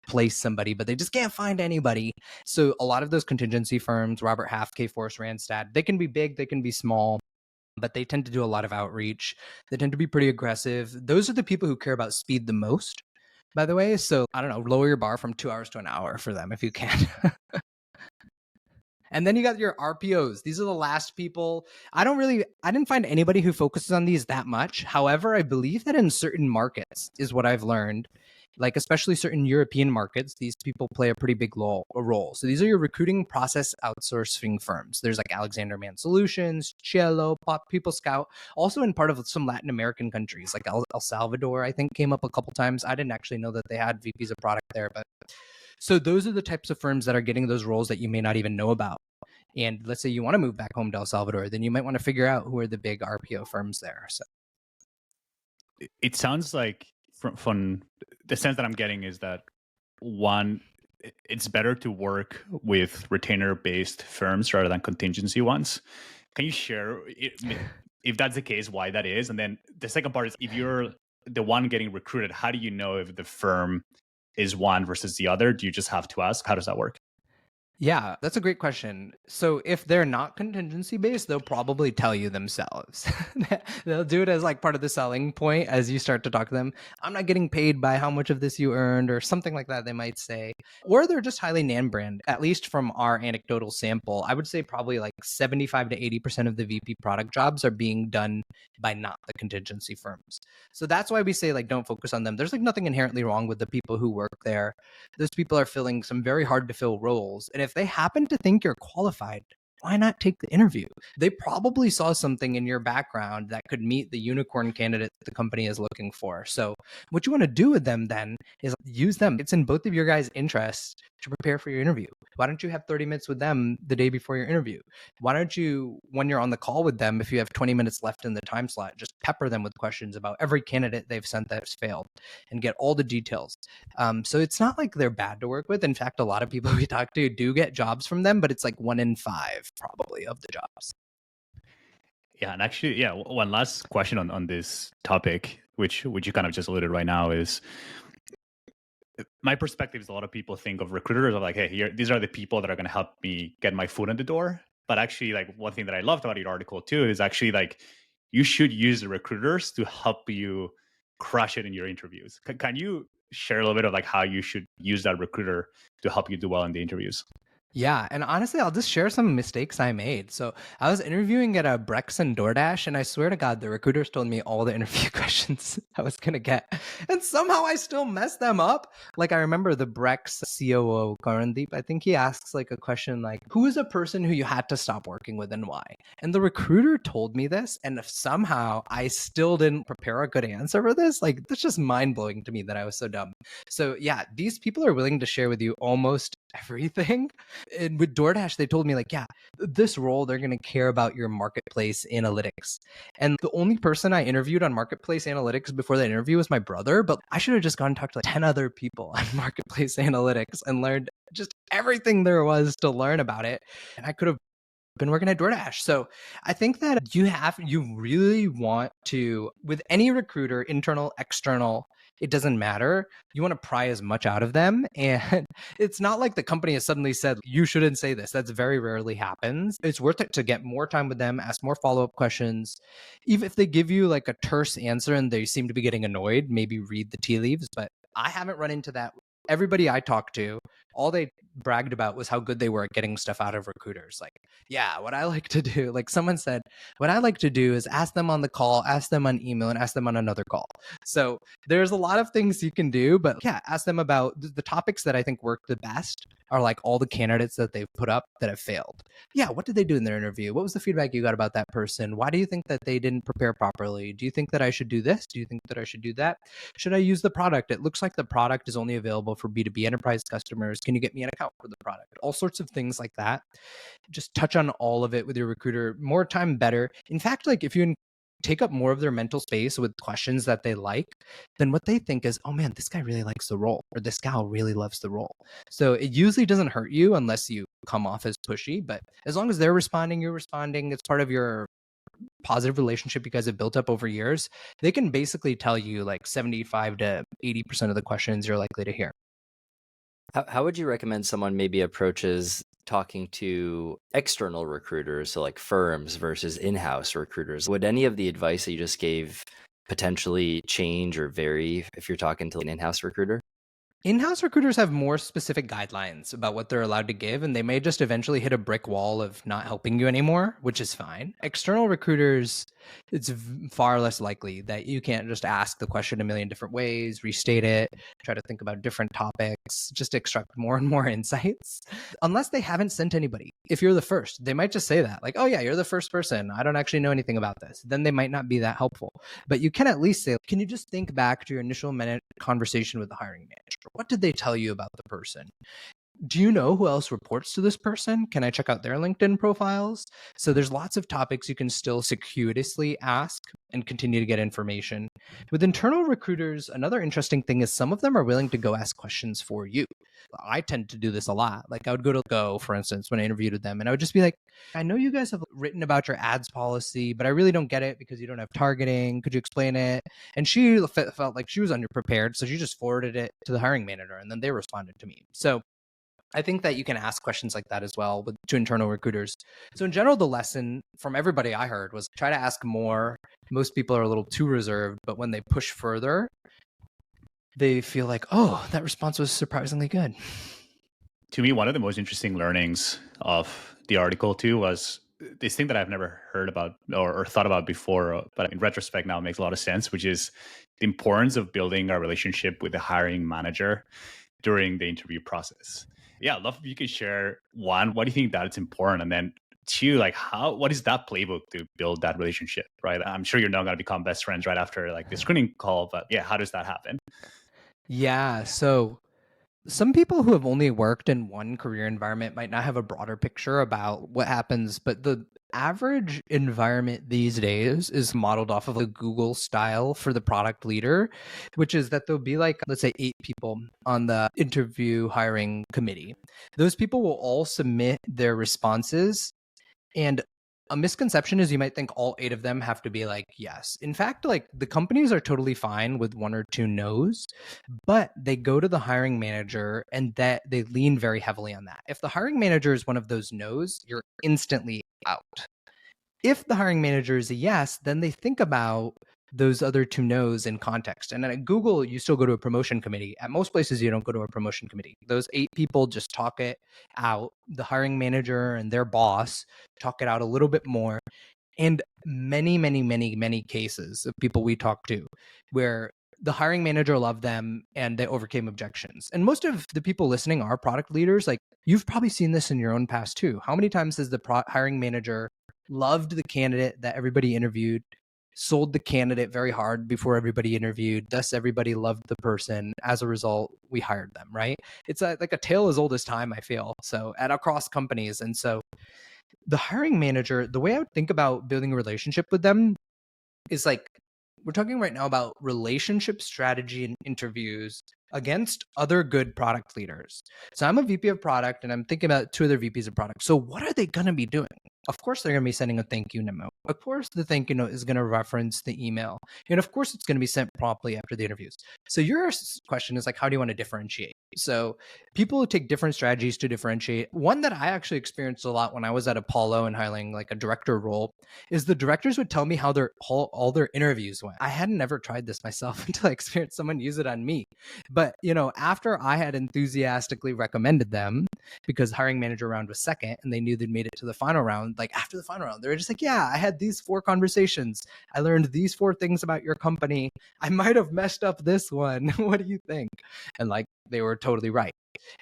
place somebody, but they just can't find anybody. So a lot of those contingency firms, Robert Half, Kforce, Randstad, they can be big, they can be small, but they tend to do a lot of outreach. They tend to be pretty aggressive. Those are the people who care about speed the most, by the way. So I don't know, lower your bar from 2 hours to an hour for them if you can. And then you got your RPOs. These are the last people. I didn't find anybody who focuses on these that much. However, I believe that in certain markets is what I've learned, like especially certain European markets, these people play a pretty big role. So these are your recruiting process outsourcing firms. There's like Alexander Man Solutions, Cielo, People Scout, also in part of some Latin American countries, like El Salvador, I think came up a couple times. I didn't actually know that they had VPs of product there, but so those are the types of firms that are getting those roles that you may not even know about. And let's say you want to move back home to El Salvador, then you might want to figure out who are the big RPO firms there. So it sounds like from the sense that I'm getting is that one, it's better to work with retainer-based firms rather than contingency ones. Can you share if that's the case, why that is? And then the second part is, if you're the one getting recruited, how do you know if the firm is one versus the other? Do you just have to ask? How does that work? Yeah, that's a great question. So if they're not contingency based, they'll probably tell you themselves. They'll do it as like part of the selling point as you start to talk to them. I'm not getting paid by how much of this you earned or something like that, they might say. Or they're just highly name brand. At least from our anecdotal sample, I would say probably like 75 to 80% of the VP product jobs are being done by not the contingency firms. So that's why we say like don't focus on them. There's like nothing inherently wrong with the people who work there. Those people are filling some very hard to fill roles. And if they happen to think you're qualified, why not take the interview? They probably saw something in your background that could meet the unicorn candidate the company is looking for. So what you want to do with them then is use them. It's in both of your guys' interests to prepare for your interview. Why don't you have 30 minutes with them the day before your interview? Why don't you, when you're on the call with them, if you have 20 minutes left in the time slot, just pepper them with questions about every candidate they've sent that's failed and get all the details. So it's not like they're bad to work with. In fact, a lot of people we talk to do get jobs from them, but it's like 1 in 5 probably of the jobs. Yeah, and actually, one last question on this topic. which you kind of just alluded right now, is my perspective is a lot of people think of recruiters of like, hey, these are the people that are going to help me get my foot in the door. But actually, like one thing that I loved about your article too is actually like you should use the recruiters to help you crush it in your interviews. Can you share a little bit of like how you should use that recruiter to help you do well in the interviews? Yeah, and honestly, I'll just share some mistakes I made. So I was interviewing at a Brex and DoorDash, and I swear to God, the recruiters told me all the interview questions I was gonna get, and somehow I still messed them up. Like I remember the Brex COO Karandeep. I think he asks like a question like, "Who is a person who you had to stop working with and why?" And the recruiter told me this, and if somehow I still didn't prepare a good answer for this, like that's just mind blowing to me that I was so dumb. So yeah, these people are willing to share with you almost everything. And with DoorDash, they told me like, yeah, this role, they're going to care about your marketplace analytics. And the only person I interviewed on marketplace analytics before that interview was my brother, but I should have just gone and talked to like 10 other people on marketplace analytics and learned just everything there was to learn about it. And I could have been working at DoorDash. So I think that you really want to, with any recruiter, internal, external, it doesn't matter. You want to pry as much out of them. And it's not like the company has suddenly said, you shouldn't say this. That's very rarely happens. It's worth it to get more time with them, ask more follow-up questions. Even if they give you like a terse answer and they seem to be getting annoyed, maybe read the tea leaves. But I haven't run into that. Everybody I talked to, all they bragged about was how good they were at getting stuff out of recruiters. Like, yeah, what I like to do, like someone said, what I like to do is ask them on the call, ask them on email, and ask them on another call. So there's a lot of things you can do, but yeah, ask them about the topics that I think work the best are like all the candidates that they've put up that have failed. Yeah, what did they do in their interview? What was the feedback you got about that person? Why do you think that they didn't prepare properly? Do you think that I should do this? Do you think that I should do that? Should I use the product? It looks like the product is only available for B2B enterprise customers. Can you get me an account for the product? All sorts of things like that. Just touch on all of it with your recruiter. More time, better. In fact, like if you take up more of their mental space with questions that they like, then what they think is, oh man, this guy really likes the role, or this gal really loves the role. So it usually doesn't hurt you unless you come off as pushy, but as long as they're responding, you're responding, it's part of your positive relationship you guys have built up over years. They can basically tell you like 75 to 80% of the questions you're likely to hear. How would you recommend someone maybe approaches talking to external recruiters, so like firms versus in-house recruiters? Would any of the advice that you just gave potentially change or vary if you're talking to an in-house recruiter? In-house recruiters have more specific guidelines about what they're allowed to give, and they may just eventually hit a brick wall of not helping you anymore, which is fine. External recruiters, it's far less likely that you can't just ask the question a million different ways, restate it, try to think about different topics, just extract more and more insights, unless they haven't sent anybody. If you're the first, they might just say that, like, oh yeah, you're the first person. I don't actually know anything about this. Then they might not be that helpful. But you can at least say, can you just think back to your initial minute conversation with the hiring manager? What did they tell you about the person? Do you know who else reports to this person? Can I check out their LinkedIn profiles? So there's lots of topics you can still circuitously ask and continue to get information. With internal recruiters, another interesting thing is some of them are willing to go ask questions for you. I tend to do this a lot. Like I would go to Go, for instance, when I interviewed with them, and I would just be like, I know you guys have written about your ads policy, but I really don't get it because you don't have targeting. Could you explain it? And she felt like she was underprepared. So she just forwarded it to the hiring manager and then they responded to me. So I think that you can ask questions like that as well to internal recruiters. So in general, the lesson from everybody I heard was try to ask more. Most people are a little too reserved, but when they push further, they feel like, oh, that response was surprisingly good. To me, one of the most interesting learnings of the article too was this thing that I've never heard about or thought about before, but in retrospect now it makes a lot of sense, which is the importance of building a relationship with the hiring manager during the interview process. Yeah, I'd love if you could share one, why do you think that it's important? And then two, like what is that playbook to build that relationship, right? I'm sure you're not going to become best friends right after like the screening call, but yeah, how does that happen? Yeah. So some people who have only worked in one career environment might not have a broader picture about what happens, but the average environment these days is modeled off of a Google style for the product leader, which is that there'll be like, let's say 8 people on the interview hiring committee. Those people will all submit their responses, and A misconception is you might think all 8 of them have to be like, yes. In fact, like the companies are totally fine with 1 or 2 no's, but they go to the hiring manager and that they lean very heavily on that. If the hiring manager is one of those no's, you're instantly out. If the hiring manager is a yes, then they think about those other 2 no's in context. And at Google, you still go to a promotion committee. At most places, you don't go to a promotion committee. Those 8 people just talk it out. The hiring manager and their boss talk it out a little bit more. And many cases of people we talk to where the hiring manager loved them and they overcame objections. And most of the people listening are product leaders. Like you've probably seen this in your own past too. How many times has the hiring manager loved the candidate that everybody interviewed, sold the candidate very hard before everybody interviewed, thus everybody loved the person. As a result, we hired them, right? It's like a tale as old as time, I feel. So across companies. And so the hiring manager, the way I would think about building a relationship with them is like, we're talking right now about relationship strategy and interviews against other good product leaders. So I'm a VP of product and I'm thinking about 2 other VPs of product. So what are they going to be doing? Of course, they're going to be sending a thank you note. Of course, the thank you note is going to reference the email. And of course, it's going to be sent promptly after the interviews. So your question is like, how do you want to differentiate? So people take different strategies to differentiate. One that I actually experienced a lot when I was at Apollo and hiring like a director role is the directors would tell me how all their interviews went. I hadn't ever tried this myself until I experienced someone use it on me. But, after I had enthusiastically recommended them because hiring manager round was second and they knew they'd made it to the final round, like after the final round, they were just like, yeah, I had these 4 conversations. I learned these 4 things about your company. I might have messed up this one. What do you think? And like, they were totally right.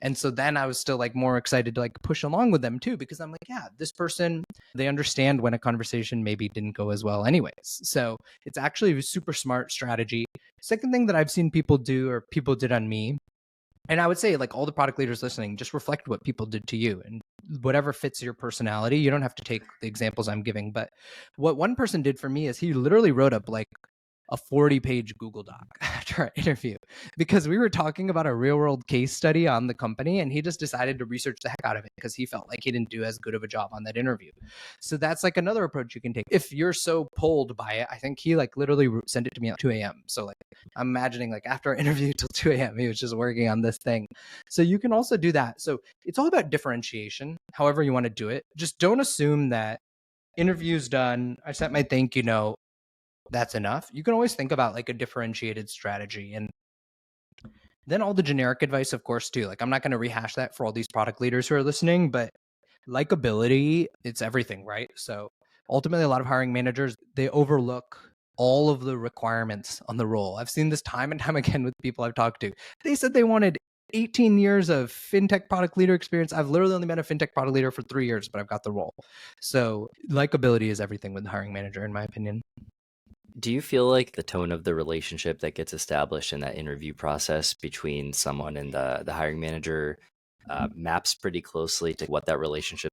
And so then I was still like more excited to like push along with them too, because I'm like, yeah, this person, they understand when a conversation maybe didn't go as well anyways. So it's actually a super smart strategy. Second thing that I've seen people do or people did on me, and I would say like all the product leaders listening, just reflect what people did to you and whatever fits your personality. You don't have to take the examples I'm giving, but what one person did for me is he literally wrote up like a 40-page Google Doc after our interview because we were talking about a real-world case study on the company, and he just decided to research the heck out of it because he felt like he didn't do as good of a job on that interview. So that's like another approach you can take. If you're so pulled by it, I think he like literally sent it to me at 2 a.m. So like I'm imagining like after our interview till 2 a.m. he was just working on this thing. So you can also do that. So it's all about differentiation, however you want to do it. Just don't assume that interview's done, I sent my thank you note, that's enough. You can always think about like a differentiated strategy. And then all the generic advice, of course, too. Like I'm not going to rehash that for all these product leaders who are listening, but likability, it's everything, right? So ultimately, a lot of hiring managers, they overlook all of the requirements on the role. I've seen this time and time again with people I've talked to. They said they wanted 18 years of fintech product leader experience. I've literally only been a fintech product leader for 3 years, but I've got the role. So likability is everything with the hiring manager, in my opinion. Do you feel like the tone of the relationship that gets established in that interview process between someone and the hiring manager maps pretty closely to what that relationship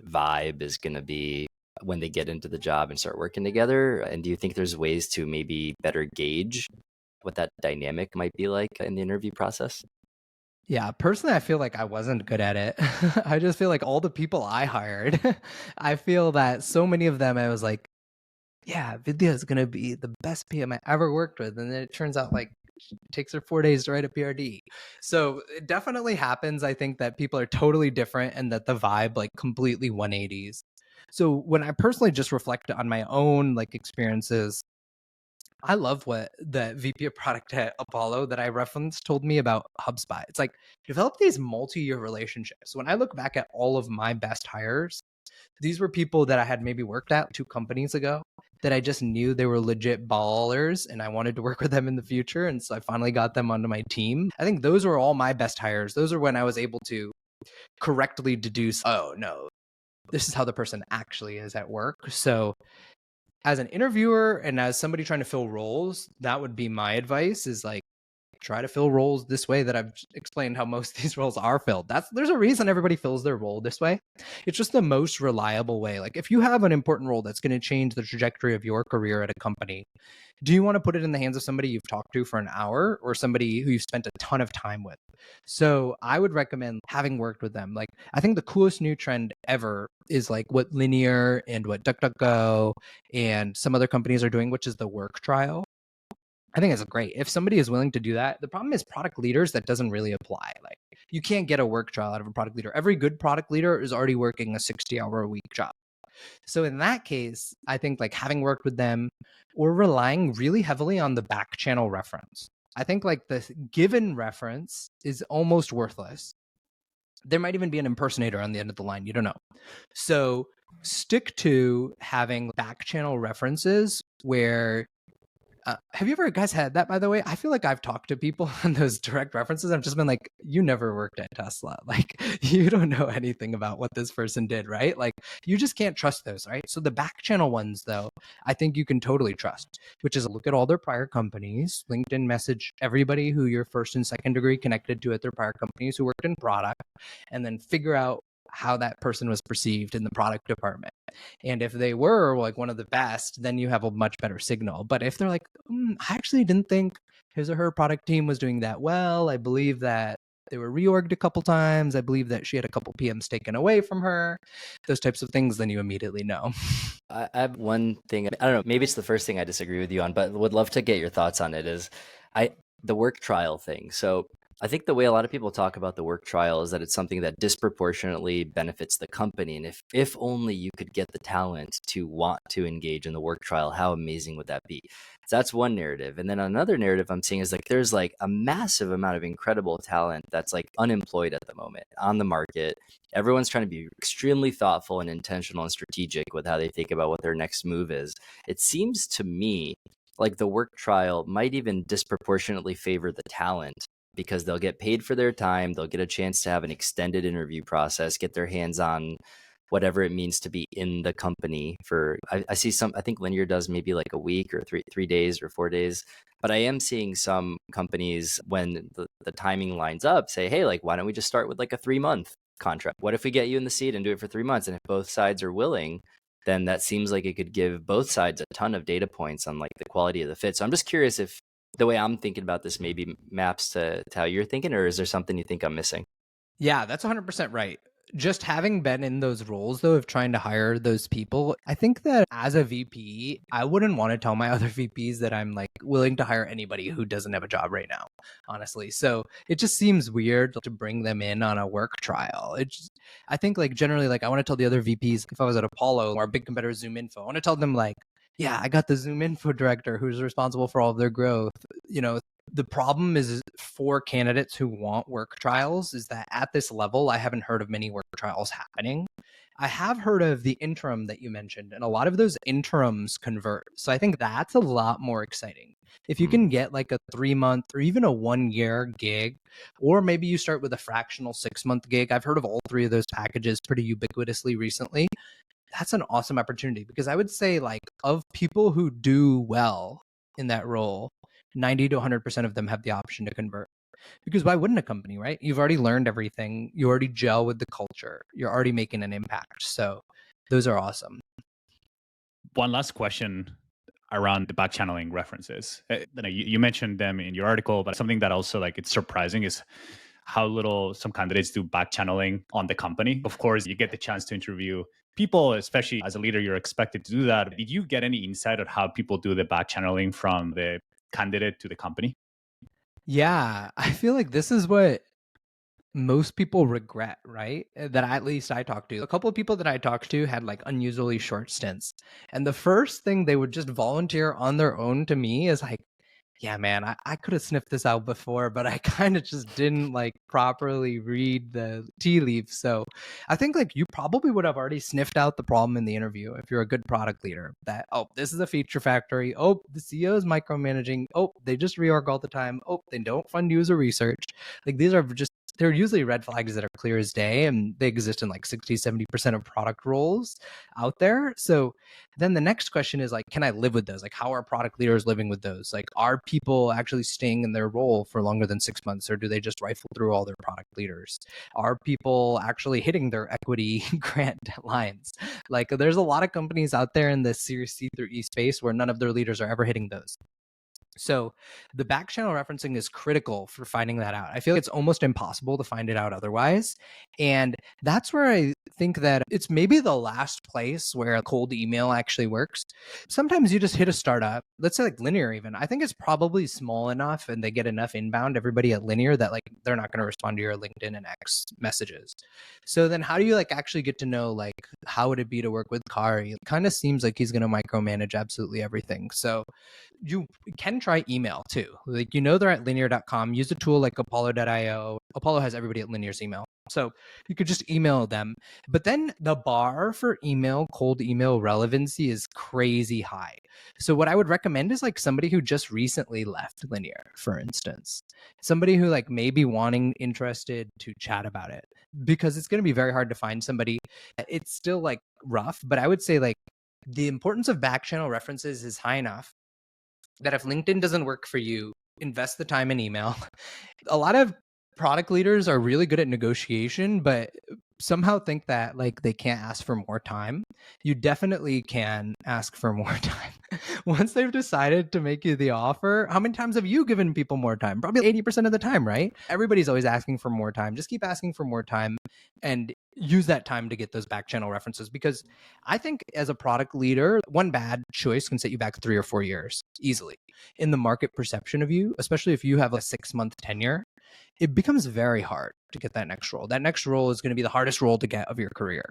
vibe is going to be when they get into the job and start working together? And do you think there's ways to maybe better gauge what that dynamic might be like in the interview process? Yeah, personally, I feel like I wasn't good at it. I just feel like all the people I hired, I feel that so many of them, I was like, yeah, Vidya is going to be the best PM I ever worked with. And then it turns out like it takes her 4 days to write a PRD. So it definitely happens. I think that people are totally different and that the vibe like completely 180s. So when I personally just reflect on my own like experiences, I love what the VP of product at Apollo that I referenced told me about HubSpot. It's like develop these multi-year relationships. When I look back at all of my best hires, these were people that I had maybe worked at 2 companies ago that I just knew they were legit ballers and I wanted to work with them in the future. And so I finally got them onto my team. I think those were all my best hires. Those are when I was able to correctly deduce, oh no, this is how the person actually is at work. So as an interviewer and as somebody trying to fill roles, that would be my advice is like, try to fill roles this way that I've explained how most of these roles are filled. There's a reason everybody fills their role this way. It's just the most reliable way. Like if you have an important role that's going to change the trajectory of your career at a company, do you want to put it in the hands of somebody you've talked to for an hour or somebody who you've spent a ton of time with? So I would recommend having worked with them. Like I think the coolest new trend ever is like what Linear and what DuckDuckGo and some other companies are doing, which is the work trial. I think it's great. If somebody is willing to do that, the problem is product leaders, that doesn't really apply. Like you can't get a work trial out of a product leader. Every good product leader is already working a 60-hour-a-week job. So in that case, I think like having worked with them or relying really heavily on the back channel reference. I think like the given reference is almost worthless. There might even be an impersonator on the end of the line. You don't know. So stick to having back channel references where have you ever guys had that, by the way? I feel like I've talked to people on those direct references. I've just been like, you never worked at Tesla. Like, you don't know anything about what this person did, right? Like, you just can't trust those, right? So the back channel ones, though, I think you can totally trust, which is look at all their prior companies, LinkedIn message everybody who your first and second degree connected to at their prior companies who worked in product, and then figure out how that person was perceived in the product department. And if they were like one of the best, then you have a much better signal. But if they're like, I actually didn't think his or her product team was doing that well. I believe that they were reorged a couple times. I believe that she had a couple PMs taken away from her. Those types of things, then you immediately know. I have one thing. I don't know. Maybe it's the first thing I disagree with you on, but would love to get your thoughts on it. Is the work trial thing. So I think the way a lot of people talk about the work trial is that it's something that disproportionately benefits the company. And if only you could get the talent to want to engage in the work trial, how amazing would that be? So that's one narrative. And then another narrative I'm seeing is like there's like a massive amount of incredible talent that's like unemployed at the moment on the market. Everyone's trying to be extremely thoughtful and intentional and strategic with how they think about what their next move is. It seems to me like the work trial might even disproportionately favor the talent, because they'll get paid for their time. They'll get a chance to have an extended interview process, get their hands on whatever it means to be in the company for, I see some, I think Linear does maybe like a week or 3 days or 4 days. But I am seeing some companies when the timing lines up say, hey, like, why don't we just start with like a 3-month contract? What if we get you in the seat and do it for 3 months? And if both sides are willing, then that seems like it could give both sides a ton of data points on like the quality of the fit. So I'm just curious if the way I'm thinking about this maybe maps to how you're thinking, or is there something you think I'm missing? Yeah, that's 100% right. Just having been in those roles, though, of trying to hire those people, I think that as a VP, I wouldn't want to tell my other VPs that I'm like willing to hire anybody who doesn't have a job right now, honestly. So it just seems weird to bring them in on a work trial. I think like generally, like I want to tell the other VPs, if I was at Apollo or a big competitor, Zoom Info, I want to tell them like, yeah, I got the Zoom Info director who's responsible for all of their growth. You know, the problem is for candidates who want work trials is that at this level, I haven't heard of many work trials happening. I have heard of the interim that you mentioned, and a lot of those interims convert. So I think that's a lot more exciting. If you can get like a 3-month or even a 1-year gig, or maybe you start with a fractional 6-month gig. I've heard of all three of those packages pretty ubiquitously recently. That's an awesome opportunity, because I would say like of people who do well in that role, 90 to 100% of them have the option to convert. Because why wouldn't a company, right? You've already learned everything. You already gel with the culture. You're already making an impact. So those are awesome. One last question around the back channeling references. You mentioned them in your article, but something that also like it's surprising is how little some candidates do back channeling on the company. Of course, you get the chance to interview people, especially as a leader, you're expected to do that. Did you get any insight on how people do the back channeling from the candidate to the company? Yeah, I feel like this is what most people regret, right? That at least I talked to. A couple of people that I talked to had like unusually short stints. And the first thing they would just volunteer on their own to me is like, yeah, man, I could have sniffed this out before, but I kind of just didn't like properly read the tea leaves. So I think like you probably would have already sniffed out the problem in the interview if you're a good product leader. That, oh, this is a feature factory. Oh, the CEO is micromanaging. Oh, they just reorg all the time. Oh, they don't fund user research. Like these are just they're usually red flags that are clear as day, and they exist in like 60-70% of product roles out there. So then the next question is like, can I live with those? Like, how are product leaders living with those? Like, are people actually staying in their role for longer than 6 months, or do they just rifle through all their product leaders? Are people actually hitting their equity grant deadlines? Like, there's a lot of companies out there in the Series C through E space where none of their leaders are ever hitting those. So the back channel referencing is critical for finding that out. I feel like it's almost impossible to find it out otherwise. And that's where I think that it's maybe the last place where cold email actually works. Sometimes you just hit a startup, let's say like Linear even. I think it's probably small enough and they get enough inbound, everybody at Linear, that like they're not going to respond to your LinkedIn and X messages. So then how do you like actually get to know like how would it be to work with Kari? It kind of seems like he's going to micromanage absolutely everything. So you can try email too. Like, they're at linear.com. Use a tool like Apollo.io. Apollo has everybody at Linear's email. So you could just email them. But then the bar for cold email relevancy is crazy high. So what I would recommend is like somebody who just recently left Linear, for instance. Somebody who like may be interested to chat about it, because it's going to be very hard to find somebody. It's still like rough, but I would say like the importance of back channel references is high enough that if LinkedIn doesn't work for you, invest the time in email. A lot of product leaders are really good at negotiation, but somehow think that like they can't ask for more time. You definitely can ask for more time. Once they've decided to make you the offer, how many times have you given people more time? Probably 80% of the time, right? Everybody's always asking for more time. Just keep asking for more time and use that time to get those back channel references, because I think as a product leader, one bad choice can set you back 3 or 4 years easily in the market perception of you, especially if you have a 6-month tenure. It becomes very hard to get that next role. That next role is going to be the hardest role to get of your career.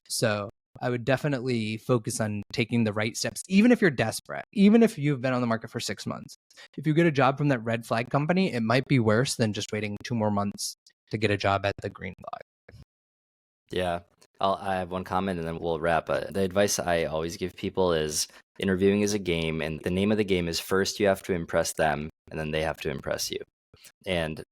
So I would definitely focus on taking the right steps, even if you're desperate, even if you've been on the market for 6 months. If you get a job from that red flag company, it might be worse than just waiting 2 more months to get a job at the green flag. Yeah. I have one comment and then we'll wrap. The advice I always give people is interviewing is a game, and the name of the game is first you have to impress them and then they have to impress you. And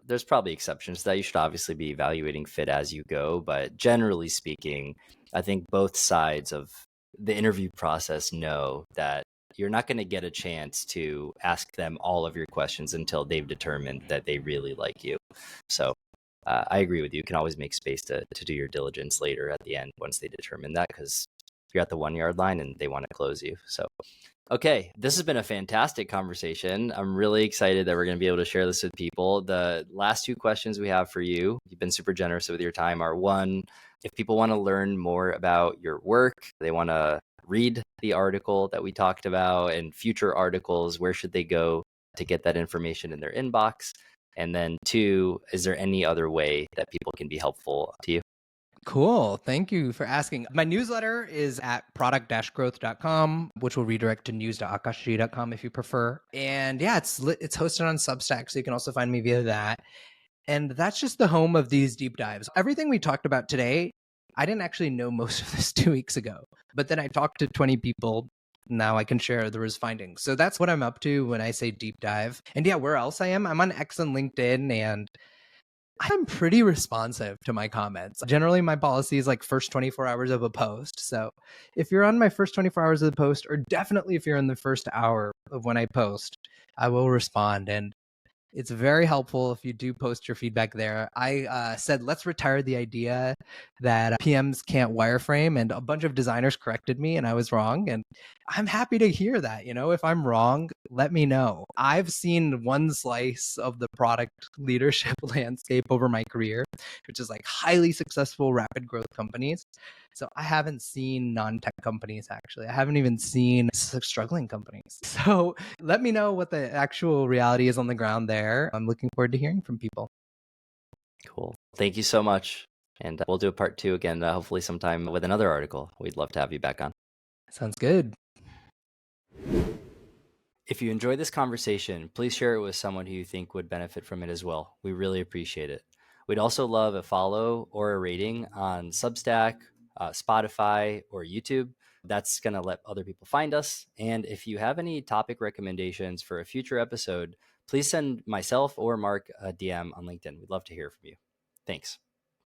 there's probably exceptions to that. You should obviously be evaluating fit as you go, but generally speaking, I think both sides of the interview process know that you're not going to get a chance to ask them all of your questions until they've determined that they really like you. So I agree with you. You can always make space to do your diligence later at the end once they determine that, because you're at the 1-yard line and they want to close you. So, okay, this has been a fantastic conversation. I'm really excited that we're going to be able to share this with people. The last 2 questions we have for you, you've been super generous with your time, are: one, if people want to learn more about your work, they want to read the article that we talked about and future articles, where should they go to get that information in their inbox? And then 2, is there any other way that people can be helpful to you? Cool. Thank you for asking. My newsletter is at product-growth.com, which will redirect to news.aakashg.com if you prefer. And yeah, it's hosted on Substack, so you can also find me via that. And that's just the home of these deep dives. Everything we talked about today, I didn't actually know most of this 2 weeks ago, but then I talked to 20 people. Now I can share those findings. So that's what I'm up to when I say deep dive. And yeah, where else I am? I'm on X and LinkedIn, and I'm pretty responsive to my comments. Generally, my policy is like first 24 hours of a post. So if you're on my first 24 hours of the post, or definitely if you're in the first hour of when I post, I will respond. And it's very helpful if you do post your feedback there. I said, let's retire the idea that PMs can't wireframe, and a bunch of designers corrected me and I was wrong. And I'm happy to hear that. If I'm wrong, let me know. I've seen one slice of the product leadership landscape over my career, which is like highly successful, rapid growth companies. So I haven't seen non-tech companies, actually. I haven't even seen struggling companies. So let me know what the actual reality is on the ground there. I'm looking forward to hearing from people. Cool. Thank you so much. And we'll do a part 2 again, hopefully sometime with another article. We'd love to have you back on. Sounds good. If you enjoyed this conversation, please share it with someone who you think would benefit from it as well. We really appreciate it. We'd also love a follow or a rating on Substack, Spotify, or YouTube. That's going to let other people find us. And if you have any topic recommendations for a future episode, please send myself or Mark a DM on LinkedIn. We'd love to hear from you. Thanks.